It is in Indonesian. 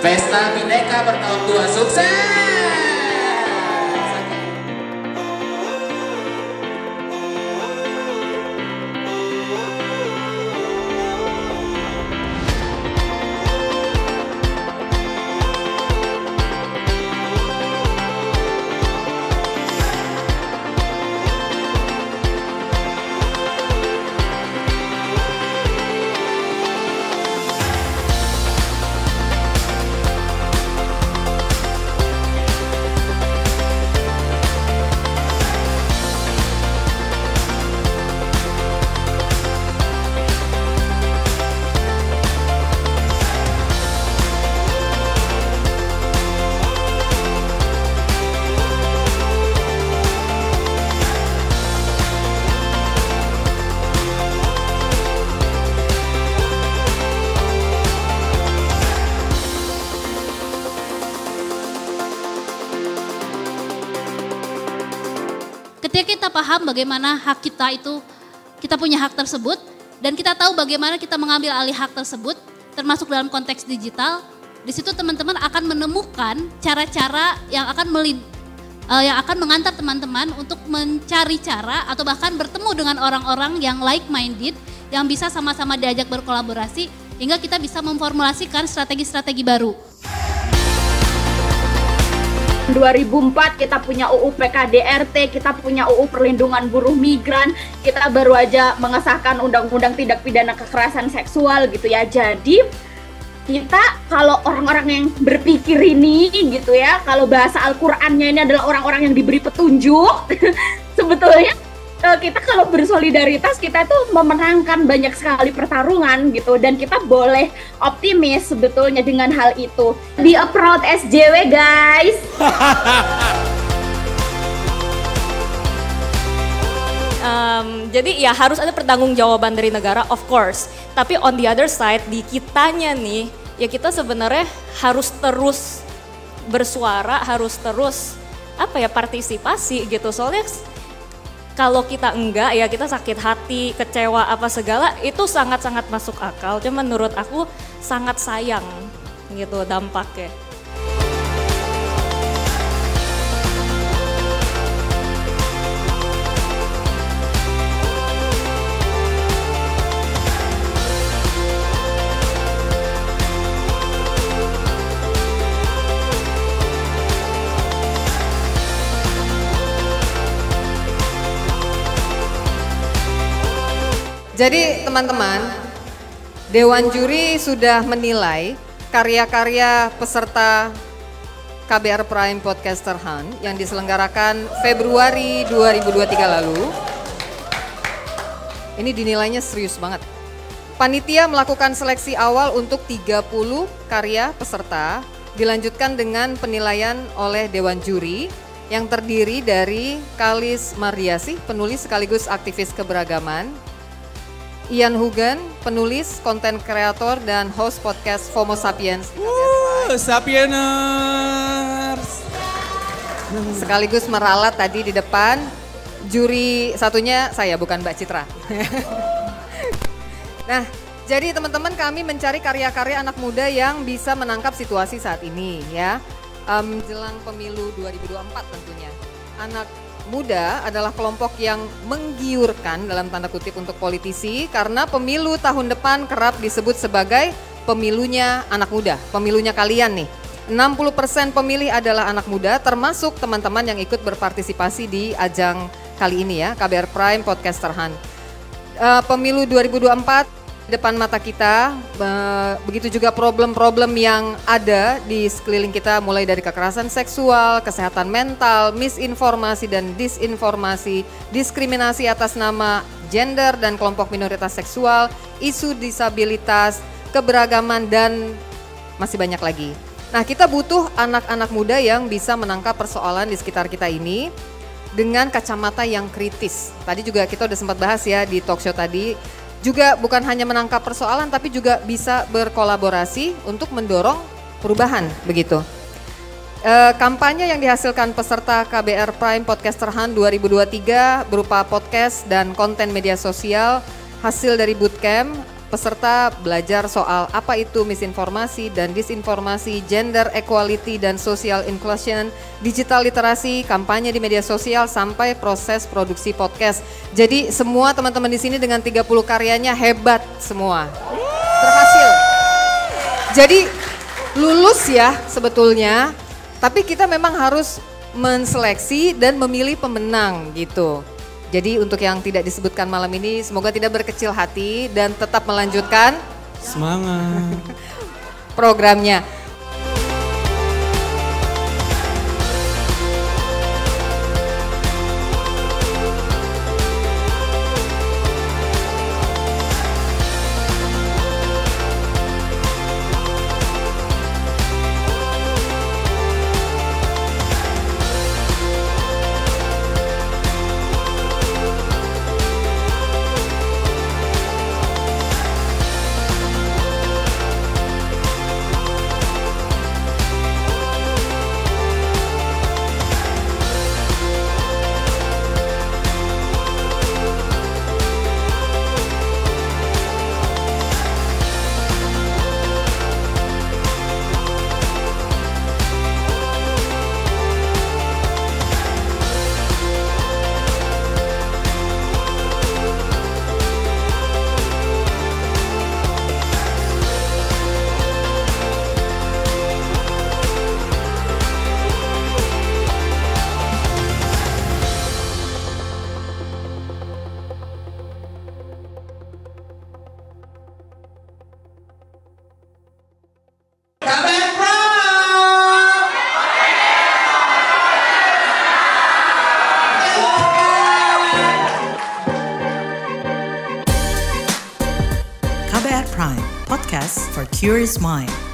Pesta Bhinneka bertahun 2 sukses. Ketika kita paham bagaimana hak kita itu, kita punya hak tersebut, dan kita tahu bagaimana kita mengambil alih hak tersebut, termasuk dalam konteks digital, di situ teman-teman akan menemukan cara-cara yang akan mengantar teman-teman untuk mencari cara atau bahkan bertemu dengan orang-orang yang like-minded, yang bisa sama-sama diajak berkolaborasi, hingga kita bisa memformulasikan strategi-strategi baru. 2004 kita punya UU PKDRT, kita punya UU Perlindungan Buruh Migran, kita baru aja mengesahkan Undang-Undang Tindak Pidana Kekerasan Seksual gitu ya. Jadi kita kalau orang-orang yang berpikir ini gitu ya, kalau bahasa Al-Qur'annya ini adalah orang-orang yang diberi petunjuk, sebetulnya kita kalau bersolidaritas kita itu memenangkan banyak sekali pertarungan gitu, dan kita boleh optimis sebetulnya dengan hal itu. Be a proud SJW guys. Jadi ya harus ada pertanggungjawaban dari negara, of course. Tapi on the other side, di kitanya nih, ya kita sebenarnya harus terus bersuara, harus terus partisipasi gitu. Soalnya kalau kita enggak, ya kita sakit hati, kecewa, apa segala, itu sangat-sangat masuk akal. Cuma menurut aku sangat sayang gitu dampaknya. Jadi teman-teman, Dewan Juri sudah menilai karya-karya peserta KBR Prime Podcaster Hunt yang diselenggarakan Februari 2023 lalu. Ini dinilainya serius banget. Panitia melakukan seleksi awal untuk 30 karya peserta, dilanjutkan dengan penilaian oleh Dewan Juri yang terdiri dari Kalis Mardiasih, penulis sekaligus aktivis keberagaman, Ian Hugan, penulis, konten kreator, dan host podcast FOMO Sapiens. Sapieners. Sekaligus meralat tadi di depan, juri satunya saya, bukan Mbak Citra. Nah, jadi teman-teman kami mencari karya-karya anak muda yang bisa menangkap situasi saat ini ya. Jelang pemilu 2024 tentunya. Anak muda adalah kelompok yang menggiurkan dalam tanda kutip untuk politisi karena pemilu tahun depan kerap disebut sebagai pemilunya anak muda, pemilunya kalian nih. 60% pemilih adalah anak muda, termasuk teman-teman yang ikut berpartisipasi di ajang kali ini ya, KBR Prime Podcaster Hunt. Pemilu 2024 depan mata kita, begitu juga problem-problem yang ada di sekeliling kita, mulai dari kekerasan seksual, kesehatan mental, misinformasi dan disinformasi, diskriminasi atas nama gender dan kelompok minoritas seksual, isu disabilitas, keberagaman, dan masih banyak lagi. Nah, kita butuh anak-anak muda yang bisa menangkap persoalan di sekitar kita ini dengan kacamata yang kritis. Tadi juga kita udah sempat bahas ya di talk show tadi, juga bukan hanya menangkap persoalan tapi juga bisa berkolaborasi untuk mendorong perubahan begitu. Kampanye yang dihasilkan peserta KBR Prime Podcaster Hunt 2023 berupa podcast dan konten media sosial hasil dari bootcamp peserta belajar soal apa itu misinformasi dan disinformasi, gender equality dan social inclusion, digital literasi, kampanye di media sosial sampai proses produksi podcast. Jadi semua teman-teman di sini dengan 30 karyanya hebat semua. Berhasil. Jadi lulus ya sebetulnya, tapi kita memang harus menseleksi dan memilih pemenang gitu. Jadi untuk yang tidak disebutkan malam ini semoga tidak berkecil hati dan tetap melanjutkan semangat programnya. KBR Prime, podcast for curious mind.